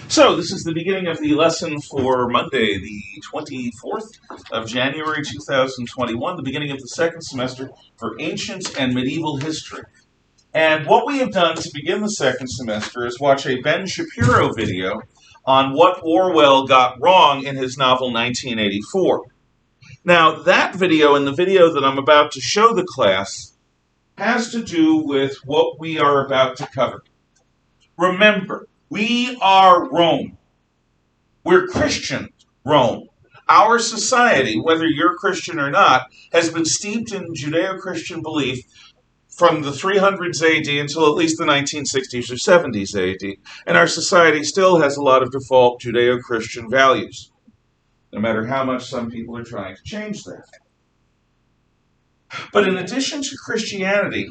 So this is the beginning of the lesson for Monday, the 24th of January 2021, the beginning of the second semester for Ancient and Medieval History. And what we have done to begin the second semester is watch a Ben Shapiro video on what Orwell got wrong in his novel 1984. Now, that video and the video that I'm about to show the class has to do with what we are about to cover. Remember, we are Rome. We're Christian Rome. Our society, whether you're Christian or not, has been steeped in Judeo-Christian belief from the 300s AD until at least the 1960s or 70s AD. And our society still has a lot of default Judeo-Christian values, no matter how much some people are trying to change that. But in addition to Christianity,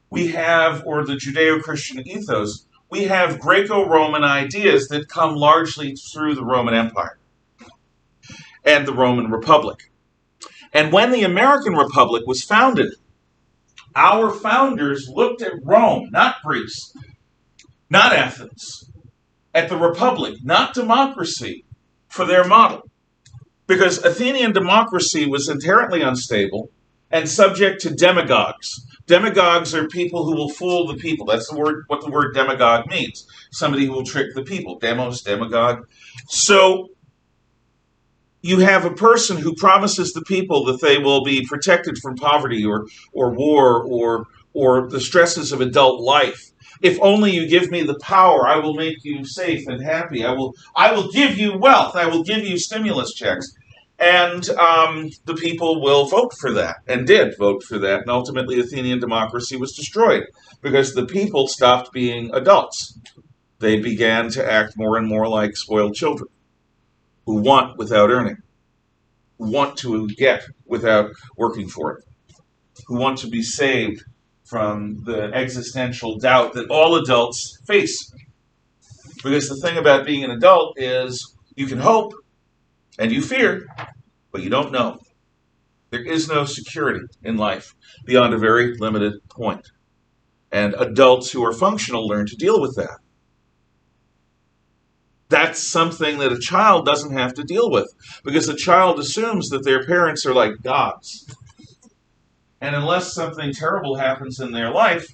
we have, or the Judeo-Christian ethos, we have Greco-Roman ideas that come largely through the Roman Empire and the Roman Republic. And when the American Republic was founded, our founders looked at Rome, not Greece, not Athens, at the Republic, not democracy, for their model. Because Athenian democracy was inherently unstable and subject to demagogues. Demagogues are people who will fool the people. That's the word, what the word demagogue means. Somebody who will trick the people. Demos, demagogue. So you have a person who promises the people that they will be protected from poverty or war or the stresses of adult life. If only you give me the power, I will make you safe and happy. I will give you wealth. I will give you stimulus checks. And the people will vote for that, and did vote for that. And ultimately, Athenian democracy was destroyed because the people stopped being adults. They began to act more and more like spoiled children who want without earning, who want to get without working for it, who want to be saved from the existential doubt that all adults face. Because the thing about being an adult is you can hope and you fear, but you don't know. There is no security in life beyond a very limited point. And adults who are functional learn to deal with that. That's something that a child doesn't have to deal with, because the child assumes that their parents are like gods. And unless something terrible happens in their life,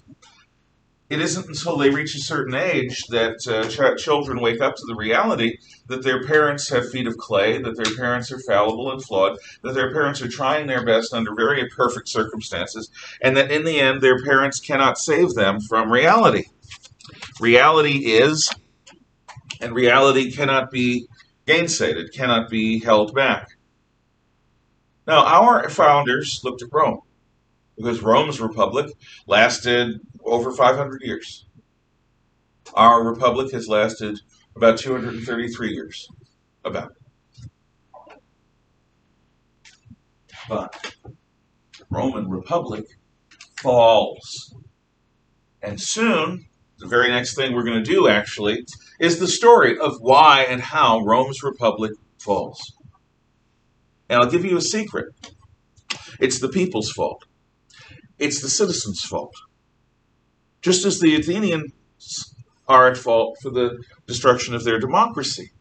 it isn't until they reach a certain age that children wake up to the reality that their parents have feet of clay, that their parents are fallible and flawed, that their parents are trying their best under very imperfect circumstances, and that in the end their parents cannot save them from reality. Reality is, and reality cannot be gainsaid, it cannot be held back. Now, our founders looked at Rome, because Rome's republic lasted over 500 years. Our republic has lasted about 233 years, about. But Roman Republic falls. And soon, the very next thing we're going to do, actually, is the story of why and how Rome's republic falls. And I'll give you a secret. It's the people's fault. It's the citizens' fault. Just as the Athenians are at fault for the destruction of their democracy.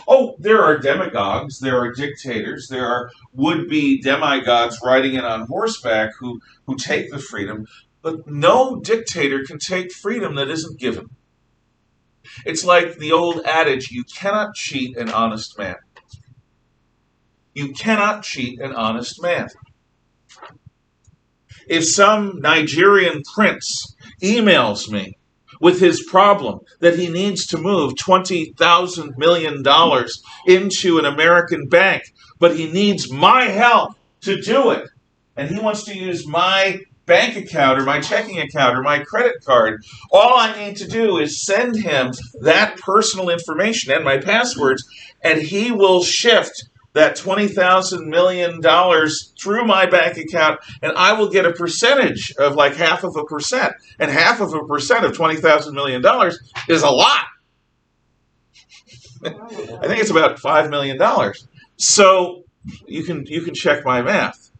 Oh, there are demagogues, there are dictators, there are would-be demigods riding in on horseback who take the freedom, but no dictator can take freedom that isn't given. It's like the old adage, you cannot cheat an honest man. You cannot cheat an honest man. If some Nigerian prince emails me with his problem that he needs to move $20,000 million into an American bank, but he needs my help to do it, and he wants to use my bank account or my checking account or my credit card, all I need to do is send him that personal information and my passwords, and he will shift that $20,000 million through my bank account, and I will get a percentage of like 0.5%. And 0.5% of $20,000 million is a lot. I think it's about $5 million. So you can check my math.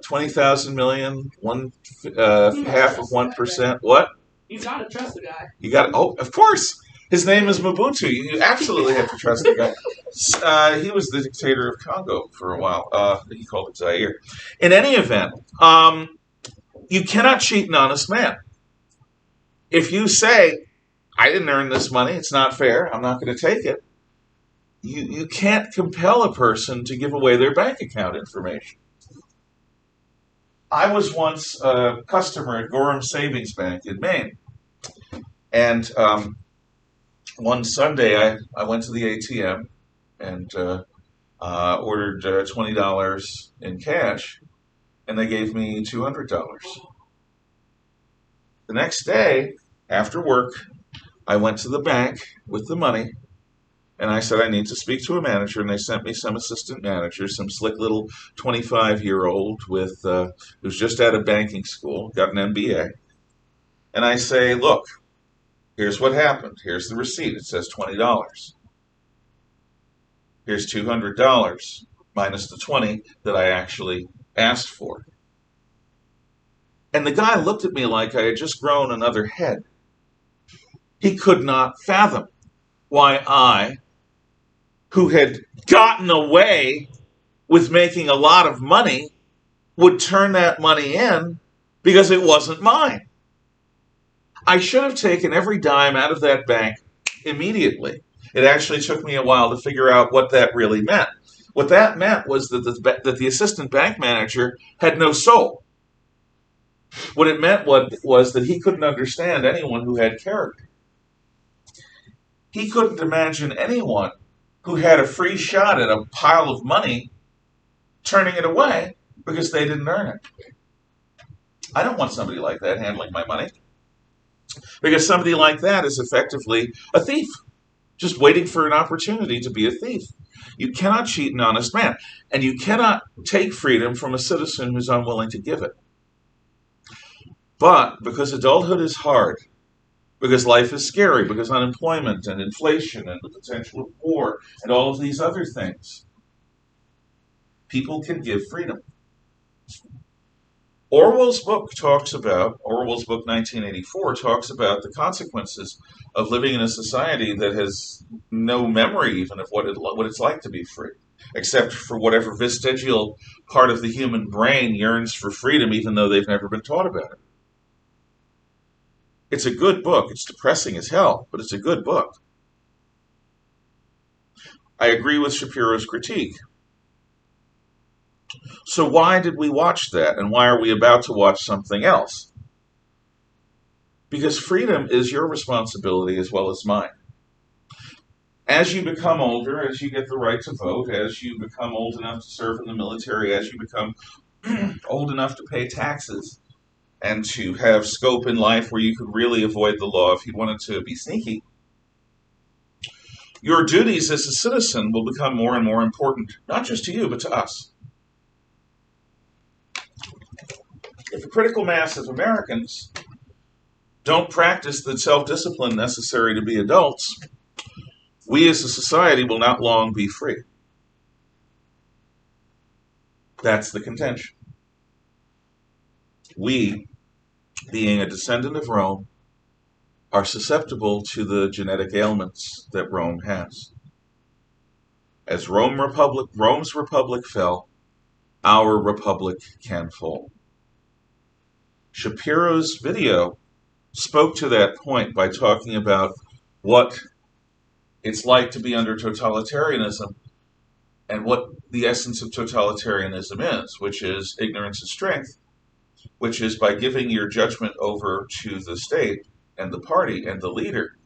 20,000 million, half of 1%. What? You gotta trust the guy. You got, oh, of course. His name is Mobutu. You absolutely have to trust the guy. He was the dictator of Congo for a while. He called it Zaire. In any event, you cannot cheat an honest man. If you say, I didn't earn this money, it's not fair, I'm not going to take it, you can't compel a person to give away their bank account information. I was once a customer at Gorham Savings Bank in Maine. And one Sunday, I went to the ATM and ordered $20 in cash, and they gave me $200. The next day, after work, I went to the bank with the money, and I said, I need to speak to a manager, and they sent me some assistant manager, some slick little 25-year-old who's just out of banking school, got an MBA. And I say, look, here's what happened. Here's the receipt. It says $20. Here's $200 minus the 20 that I actually asked for. And the guy looked at me like I had just grown another head. He could not fathom why I, who had gotten away with making a lot of money, would turn that money in because it wasn't mine. I should have taken every dime out of that bank immediately. It actually took me a while to figure out what that really meant. What that meant was that the assistant bank manager had no soul. What it meant was that he couldn't understand anyone who had character. He couldn't imagine anyone who had a free shot at a pile of money turning it away because they didn't earn it. I don't want somebody like that handling my money, because somebody like that is effectively a thief, just waiting for an opportunity to be a thief. You cannot cheat an honest man, and you cannot take freedom from a citizen who's unwilling to give it. But because adulthood is hard, because life is scary, because unemployment and inflation and the potential of war and all of these other things, people can give freedom. Orwell's book 1984, talks about the consequences of living in a society that has no memory even of what it's like to be free, except for whatever vestigial part of the human brain yearns for freedom, even though they've never been taught about it. It's a good book. It's depressing as hell, but it's a good book. I agree with Shapiro's critique. So why did we watch that, and why are we about to watch something else? Because freedom is your responsibility as well as mine. As you become older, as you get the right to vote, as you become old enough to serve in the military, as you become old enough to pay taxes, and to have scope in life where you could really avoid the law if you wanted to be sneaky, your duties as a citizen will become more and more important, not just to you, but to us. If a critical mass of Americans don't practice the self-discipline necessary to be adults, we as a society will not long be free. That's the contention. We, being a descendant of Rome, are susceptible to the genetic ailments that Rome has. As Rome's republic fell, our republic can fall. Shapiro's video spoke to that point by talking about what it's like to be under totalitarianism and what the essence of totalitarianism is, which is ignorance is strength, which is by giving your judgment over to the state and the party and the leader,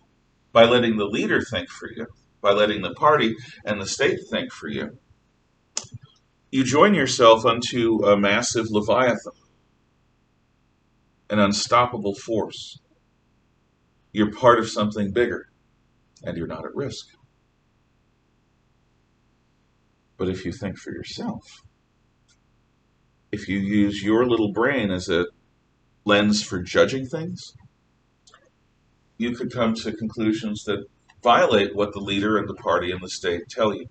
by letting the leader think for you, by letting the party and the state think for you, you join yourself unto a massive leviathan, an unstoppable force. You're part of something bigger, and you're not at risk. But if you think for yourself, if you use your little brain as a lens for judging things, you could come to conclusions that violate what the leader and the party and the state tell you.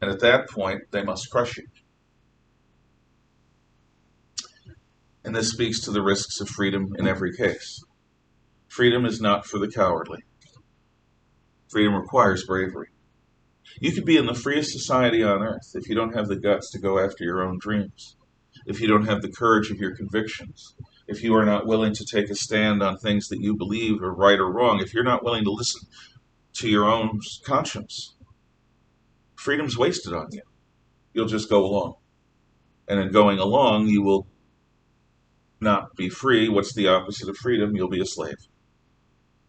And at that point, they must crush you. And this speaks to the risks of freedom in every case. Freedom is not for the cowardly. Freedom requires bravery. You could be in the freest society on earth if you don't have the guts to go after your own dreams, if you don't have the courage of your convictions, if you are not willing to take a stand on things that you believe are right or wrong, if you're not willing to listen to your own conscience. Freedom's wasted on you. You'll just go along. And in going along, you will not be free. What's the opposite of freedom? You'll be a slave.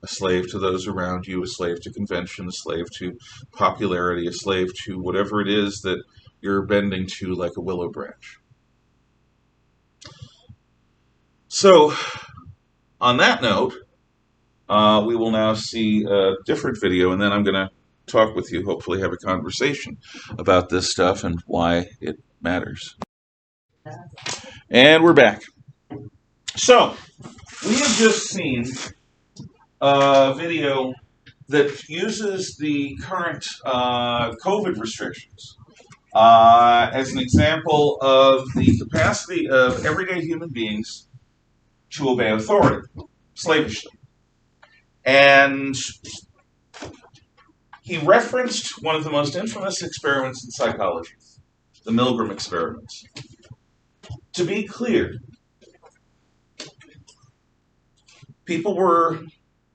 A slave to those around you, a slave to convention, a slave to popularity, a slave to whatever it is that you're bending to like a willow branch. So, on that note, we will now see a different video, and then I'm going to talk with you, hopefully have a conversation about this stuff and why it matters. And we're back. So, we have just seen a video that uses the current COVID restrictions as an example of the capacity of everyday human beings to obey authority, slavishly. And he referenced one of the most infamous experiments in psychology, the Milgram experiments. To be clear, people were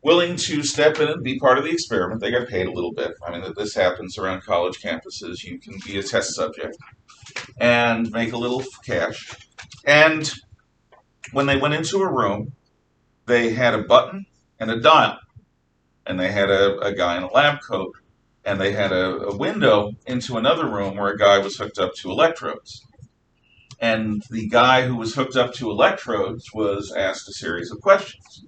willing to step in and be part of the experiment. They got paid a little bit. I mean, this happens around college campuses. You can be a test subject and make a little cash. And when they went into a room, they had a button and a dial. And they had a guy in a lab coat. And they had a window into another room where a guy was hooked up to electrodes. And the guy who was hooked up to electrodes was asked a series of questions.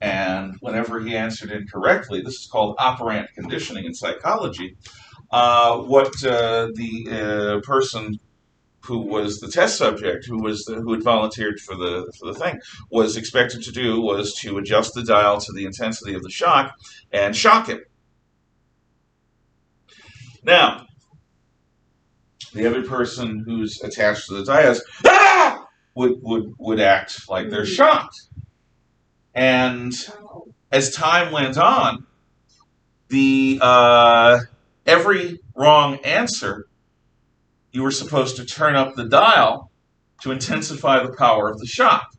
And whenever he answered incorrectly, this is called operant conditioning in psychology, what the person who was the test subject, who had volunteered for the thing, was expected to do was to adjust the dial to the intensity of the shock and shock him. Now, the other person who's attached to the dial would act like they're shocked. And as time went on, every wrong answer, you were supposed to turn up the dial to intensify the power of the shock.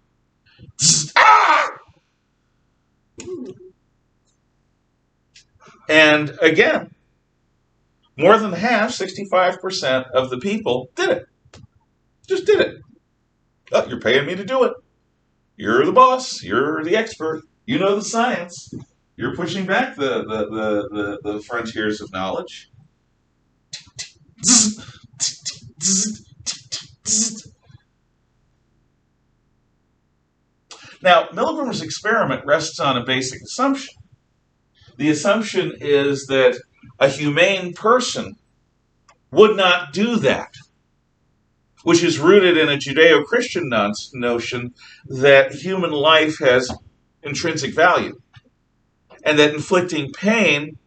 And again, more than half, 65% of the people did it. Just did it. Oh, you're paying me to do it. You're the boss. You're the expert. You know the science. You're pushing back the frontiers of knowledge. Now, Milgram's experiment rests on a basic assumption. The assumption is that a humane person would not do that, which is rooted in a Judeo-Christian notion that human life has intrinsic value, and that inflicting pain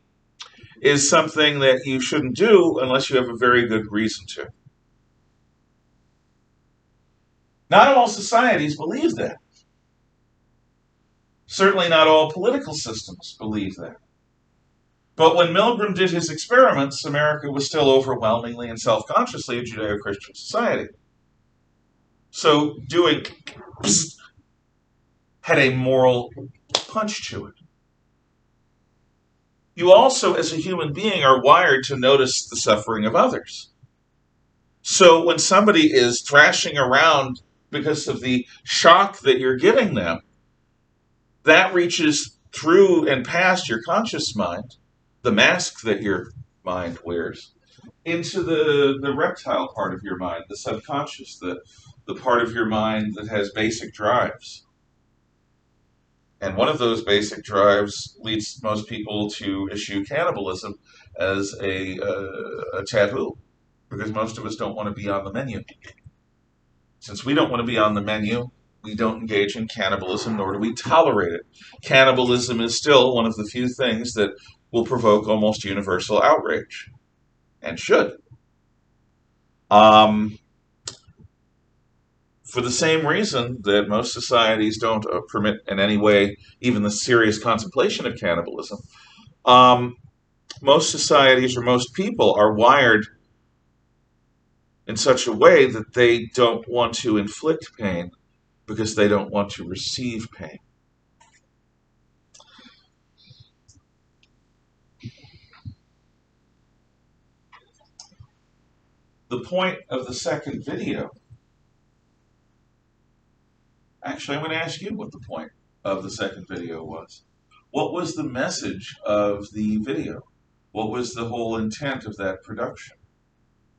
is something that you shouldn't do unless you have a very good reason to. Not all societies believe that. Certainly not all political systems believe that. But when Milgram did his experiments, America was still overwhelmingly and self-consciously a Judeo-Christian society. So doing had a moral punch to it. You also, as a human being, are wired to notice the suffering of others. So when somebody is thrashing around because of the shock that you're giving them, that reaches through and past your conscious mind, the mask that your mind wears, into the reptile part of your mind, the subconscious, the part of your mind that has basic drives. And one of those basic drives leads most people to issue cannibalism as a taboo, because most of us don't want to be on the menu. Since we don't want to be on the menu, we don't engage in cannibalism, nor do we tolerate it. Cannibalism is still one of the few things that will provoke almost universal outrage, and should. For the same reason that most societies don't permit in any way even the serious contemplation of cannibalism, most societies or most people are wired in such a way that they don't want to inflict pain because they don't want to receive pain. The point of the second video, actually, I'm going to ask you what the point of the second video was. What was the message of the video? What was the whole intent of that production?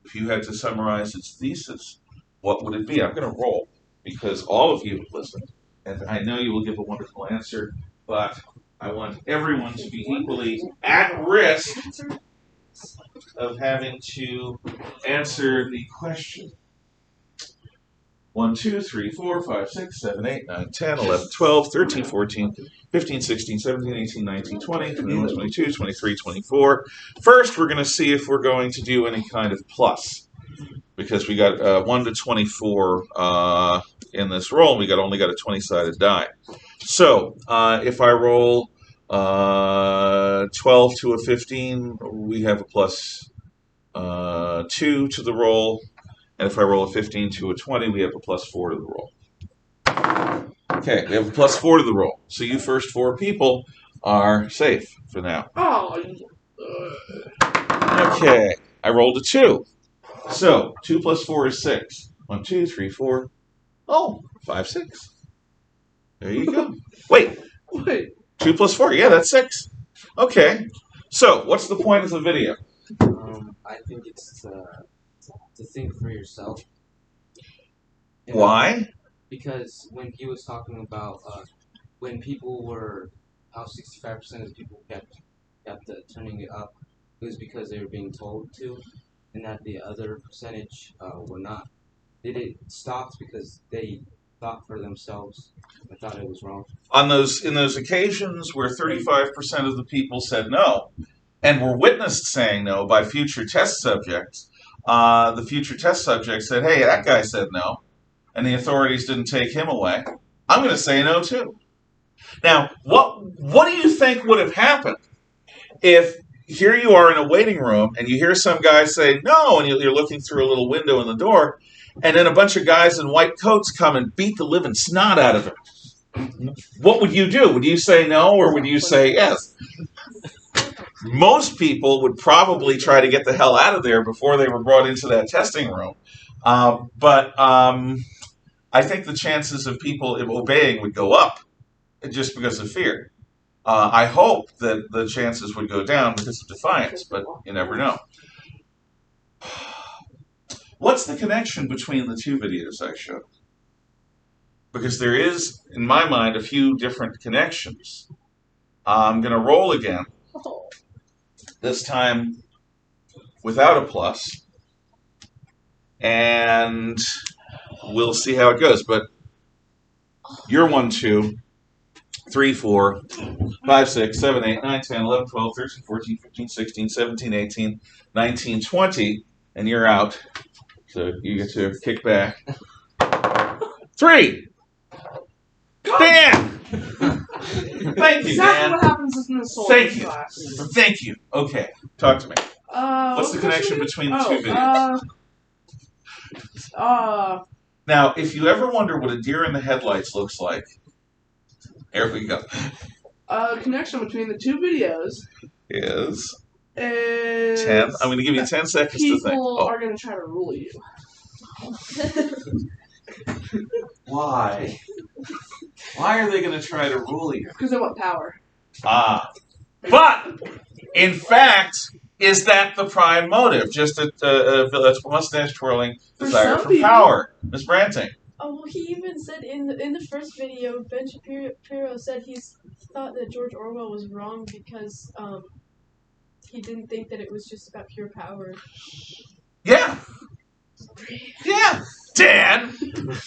If you had to summarize its thesis, what would it be? I'm going to roll because all of you have listened, and I know you will give a wonderful answer, but I want everyone to be equally at risk of having to answer the question. 1, 2, 3, 4, 5, 6, 7, 8, 9, 10, 11, 12, 13, 14, 15, 16, 17, 18, 19, 20, 21, 22, 23, 24. First, we're going to see if we're going to do any kind of plus, because we got 1 to 24 in this roll, and we only got a 20-sided die. So, if I roll 12 to a 15, we have a plus 2 to the roll. And if I roll a 15 to a 20, we have a plus 4 to the roll. Okay, we have a plus 4 to the roll. So you first 4 people are safe for now. Okay, I rolled a 2. So 2 plus 4 is 6. 1, 2, 3, 4. Oh, 5, 6. There you go. Wait. 2 plus 4. Yeah, that's 6. Okay. So what's the point of the video? I think it's to think for yourself. Why? Because when he was talking about when people were, how 65% of people kept turning it up, it was because they were being told to, and that the other percentage were not. It stopped because they thought for themselves and thought it was wrong. In those occasions where 35% of the people said no, and were witnessed saying no by future test subjects, the future test subject said, hey, that guy said no, and the authorities didn't take him away. I'm going to say no, too. Now, what do you think would have happened if here you are in a waiting room, and you hear some guy say no, and you're looking through a little window in the door, and then a bunch of guys in white coats come and beat the living snot out of him? What would you do? Would you say no, or would you say yes? Most people would probably try to get the hell out of there before they were brought into that testing room. But I think the chances of people obeying would go up just because of fear. I hope that the chances would go down because of defiance, but you never know. What's the connection between the two videos I showed? Because there is, in my mind, a few different connections. I'm going to roll again. This time without a plus, and we'll see how it goes. But you're 1, 2, 3, 4, 5, 6, 7, 8, 9, 10, 11, 12, 13, 14, 15, 16, 17, 18, 19, 20, and you're out. So you get to kick back. 3! Dan! Thank you, exactly Dan. what happens in the soul class. Thank you. Okay, talk to me. What's the connection between the two videos? Now, if you ever wonder what a deer in the headlights looks like, here we go. Connection between the two videos is 10. I'm going to give you 10 seconds to think. People are going to try to rule you. Why? Why are they going to try to rule you? Because they want power. But, in fact, is that the prime motive? Just a mustache-twirling desire for power. Ms. Branting. Oh, well, he even said in the first video, Ben Shapiro said he thought that George Orwell was wrong because he didn't think that it was just about pure power. Yeah. Yeah. Dan.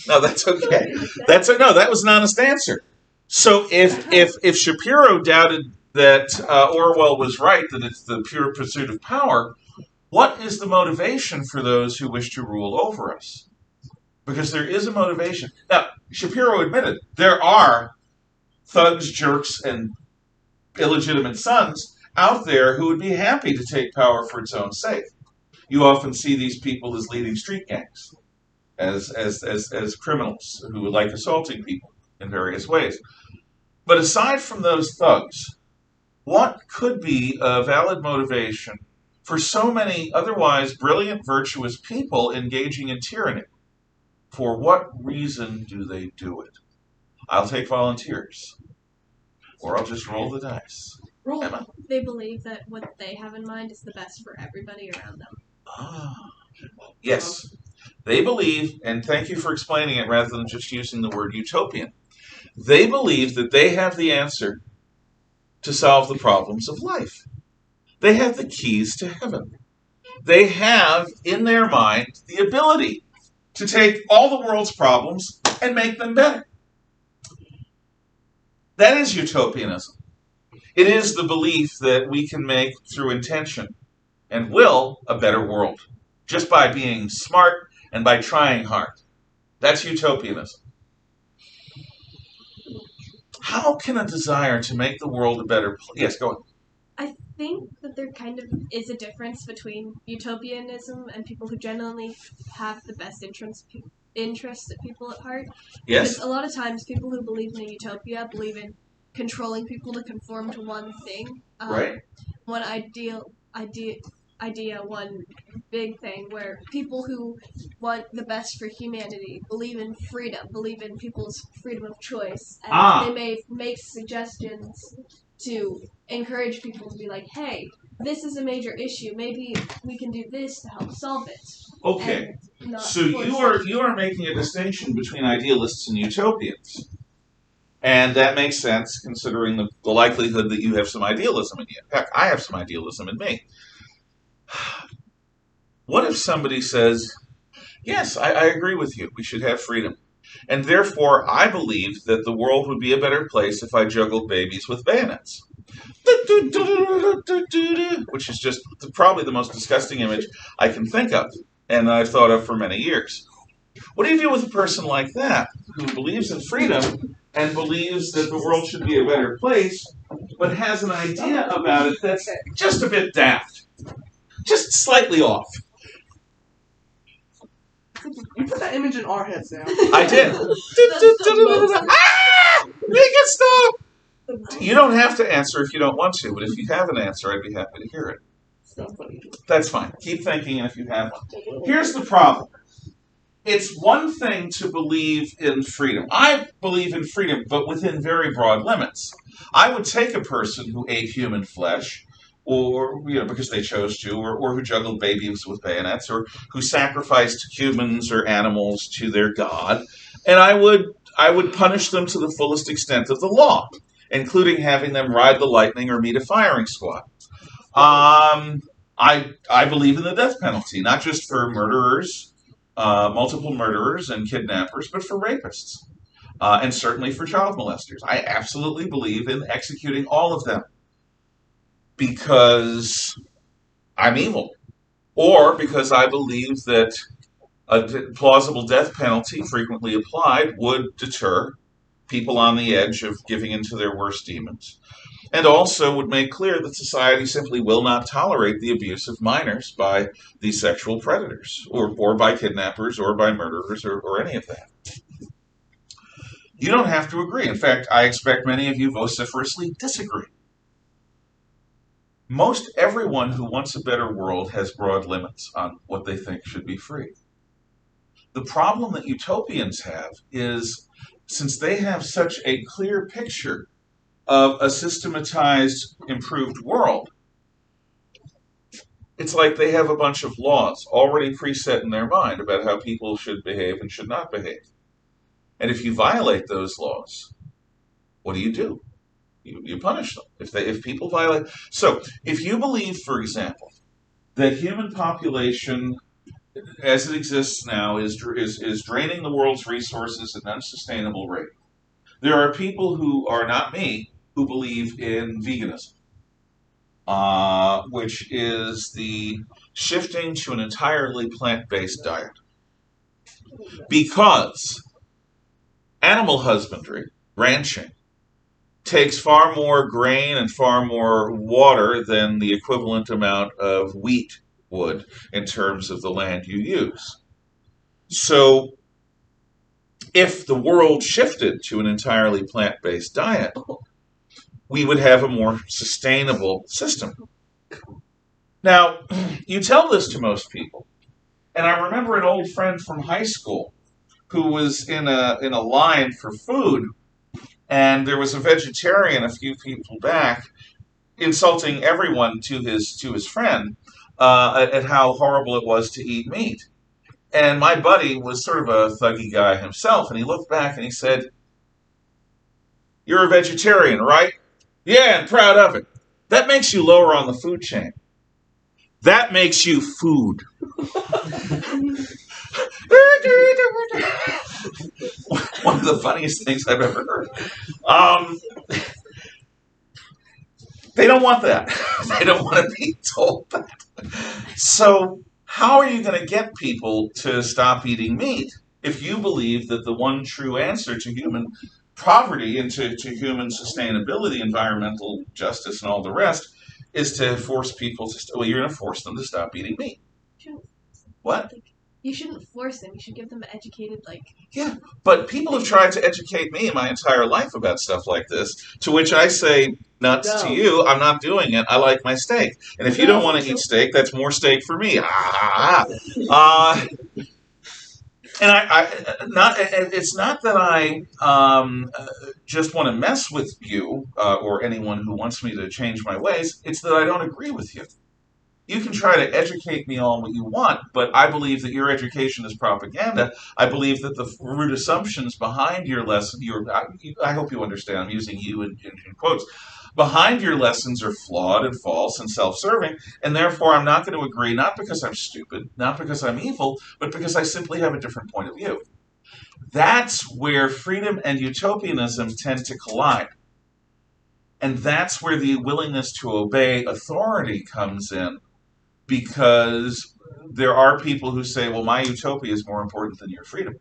No, that's okay. That was an honest answer. So if Shapiro doubted that Orwell was right, that it's the pure pursuit of power, what is the motivation for those who wish to rule over us? because there is a motivation. Now, Shapiro admitted there are thugs, jerks, and illegitimate sons out there who would be happy to take power for its own sake. You often see these people as leading street gangs, as criminals who like assaulting people in various ways. But aside from those thugs, what could be a valid motivation for so many otherwise brilliant, virtuous people engaging in tyranny? For what reason do they do it? I'll take volunteers, or I'll just roll the dice. Roll. Emma? They believe that what they have in mind is the best for everybody around them. Ah, yes. They believe, and thank you for explaining it rather than just using the word utopian. They believe that they have the answer to solve the problems of life. They have the keys to heaven. They have, in their mind, the ability to take all the world's problems and make them better. That is utopianism. It is the belief that we can make, through intention and will, a better world, just by being smart and by trying hard. That's utopianism. How can a desire to make the world a better place... Yes, go on. I think that there kind of is a difference between utopianism and people who genuinely have the best interests of people at heart. Yes? Because a lot of times people who believe in a utopia believe in controlling people to conform to one thing. Right. One idea, one big thing where people who want the best for humanity believe in freedom, believe in people's freedom of choice, and they may make suggestions to encourage people to be like, hey, this is a major issue, maybe we can do this to help solve it. Okay. So you are making a distinction between idealists and utopians. And that makes sense considering the likelihood that you have some idealism in you. Heck, I have some idealism in me. What if somebody says, yes, I agree with you, we should have freedom. And therefore, I believe that the world would be a better place if I juggled babies with bayonets. Which is just probably the most disgusting image I can think of, and I've thought of for many years. What do you do with a person like that, who believes in freedom and believes that the world should be a better place, but has an idea about it that's just a bit daft, just slightly off? You put that image in our heads now. I did. Make it stop! You don't have to answer if you don't want to, but if you have an answer, I'd be happy to hear it. That's fine. Keep thinking, and if you have one. Here's the problem. It's one thing to believe in freedom. I believe in freedom, but within very broad limits. I would take a person who ate human flesh, or because they chose to, or who juggled babies with bayonets, or who sacrificed humans or animals to their god, and I would punish them to the fullest extent of the law, including having them ride the lightning or meet a firing squad. I believe in the death penalty, not just for murderers, multiple murderers and kidnappers, but for rapists, and certainly for child molesters. I absolutely believe in executing all of them because I'm evil, or because I believe that a plausible death penalty, frequently applied, would deter people on the edge of giving into their worst demons, and also would make clear that society simply will not tolerate the abuse of minors by these sexual predators, or by kidnappers, or by murderers, or any of that. You don't have to agree. In fact, I expect many of you vociferously disagree. Most everyone who wants a better world has broad limits on what they think should be free. The problem that utopians have is, since they have such a clear picture of a systematized, improved world, it's like they have a bunch of laws already preset in their mind about how people should behave and should not behave. And if you violate those laws, what do? You punish them. If people violate... So, if you believe, for example, that human population, as it exists now, is draining the world's resources at an unsustainable rate, there are people who are not me who believe in veganism, which is the shifting to an entirely plant-based diet. Because animal husbandry, ranching, takes far more grain and far more water than the equivalent amount of wheat would in terms of the land you use. So if the world shifted to an entirely plant-based diet, we would have a more sustainable system. Now, you tell this to most people, and I remember an old friend from high school who was in a line for food, and there was a vegetarian a few people back insulting everyone to his friend at how horrible it was to eat meat. And my buddy was sort of a thuggy guy himself, and he looked back and he said, "You're a vegetarian, right?" "Yeah, and proud of it." "That makes you lower on the food chain. That makes you food." One of the funniest things I've ever heard. They don't want that. They don't want to be told that. So how are you going to get people to stop eating meat if you believe that the one true answer to human poverty and to human sustainability, environmental justice, and all the rest is to force people to, well, you're going to force them to stop eating meat. What? You shouldn't force them. You should give them an educated, Yeah, but people have tried to educate me my entire life about stuff like this, to which I say, nuts to you, I'm not doing it. I like my steak. And if you don't want to eat steak, that's more steak for me. And it's not that I just want to mess with you or anyone who wants me to change my ways. It's that I don't agree with you. You can try to educate me on what you want, but I believe that your education is propaganda. I believe that the root assumptions behind your lesson, I hope you understand, I'm using you in quotes, behind your lessons are flawed and false and self-serving, and therefore I'm not going to agree, not because I'm stupid, not because I'm evil, but because I simply have a different point of view. That's where freedom and utopianism tend to collide. And that's where the willingness to obey authority comes in, because there are people who say, well, my utopia is more important than your freedom.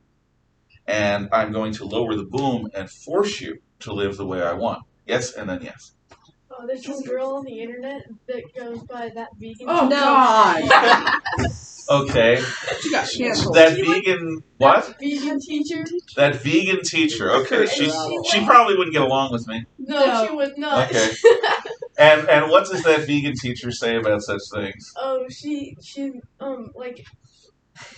And I'm going to lower the boom and force you to live the way I want. Yes, and then yes. Oh, there's this girl on the internet that goes by that vegan. Oh, God! Okay. She got canceled. That vegan, what? That vegan teacher. That vegan teacher. Okay, she probably wouldn't get along with me. No, she would not. Okay. And what does that vegan teacher say about such things? Oh, she like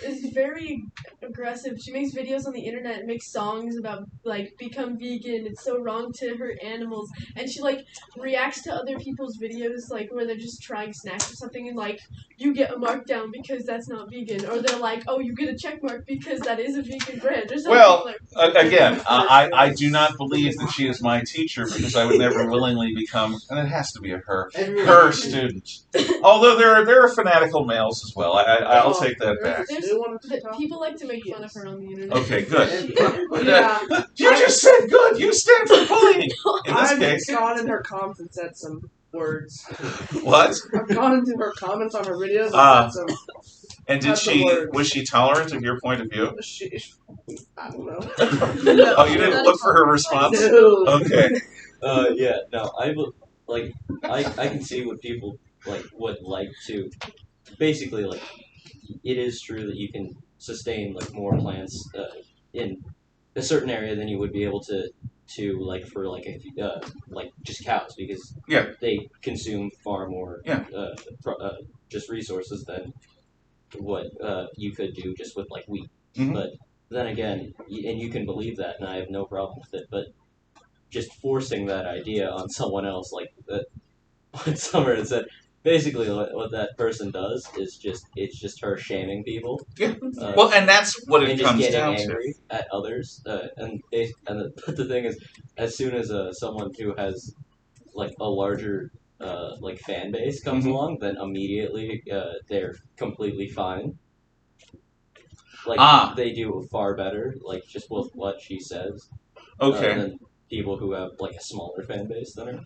is very aggressive. She makes videos on the internet and makes songs about like become vegan. It's so wrong to hurt animals, and she like reacts to other people's videos like where they're just trying snacks or something, and like you get a markdown because that's not vegan, or they're like, oh, you get a check mark because that is a vegan brand or something. Well, again, I do not believe that she is my teacher, because I would never willingly become, and it has to be a her student. Although there are fanatical males as well. I'll take that back. People like to make fun of her on the internet. Okay, good. Yeah. You just said good. You stand for bullying. In this I've case. gone in her comments and said some words. What? I've gone into her comments on her videos and said some. And was she tolerant of your point of view? I don't know. Oh, you didn't look for her response? No. Okay. Yeah, no, I can see what people would like to. Basically, it is true that you can sustain more plants in a certain area than you would be able to for just cows, because they consume far more just resources than what you could do just with wheat. Mm-hmm. But then again, and you can believe that, and I have no problem with it, but just forcing that idea on someone else, like that, what Summer had said, basically what that person does is it's just her shaming people. Yeah. Well, and that's what it comes down to. And just getting angry at others. But the thing is, as soon as someone who has a larger fan base comes along, then immediately they're completely fine. They do far better, just with what she says. Okay. Than people who have a smaller fan base than her.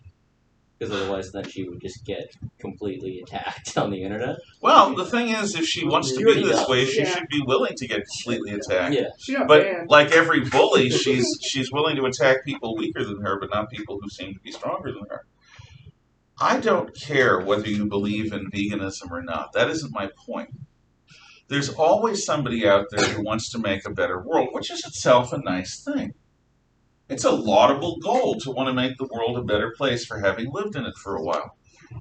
because otherwise then she would just get completely attacked on the internet. Well, the thing is, if she wants to be this way, she Yeah. should be willing to get completely attacked. Yeah. She got But banned. like every bully, she's willing to attack people weaker than her, but not people who seem to be stronger than her. I don't care whether you believe in veganism or not. That isn't my point. There's always somebody out there who wants to make a better world, which is itself a nice thing. It's a laudable goal to want to make the world a better place for having lived in it for a while.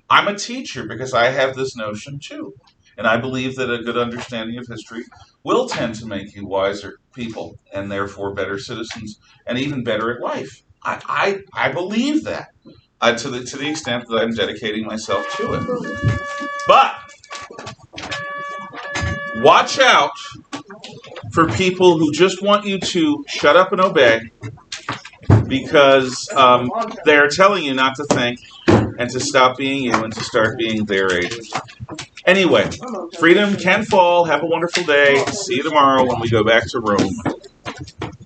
I'm a teacher because I have this notion too. And I believe that a good understanding of history will tend to make you wiser people and therefore better citizens and even better at life. I believe that to the extent that I'm dedicating myself to it. But watch out for people who just want you to shut up and obey because they're telling you not to think and to stop being you and to start being their agent. Anyway, freedom can fall. Have a wonderful day. See you tomorrow when we go back to Rome.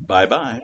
Bye-bye.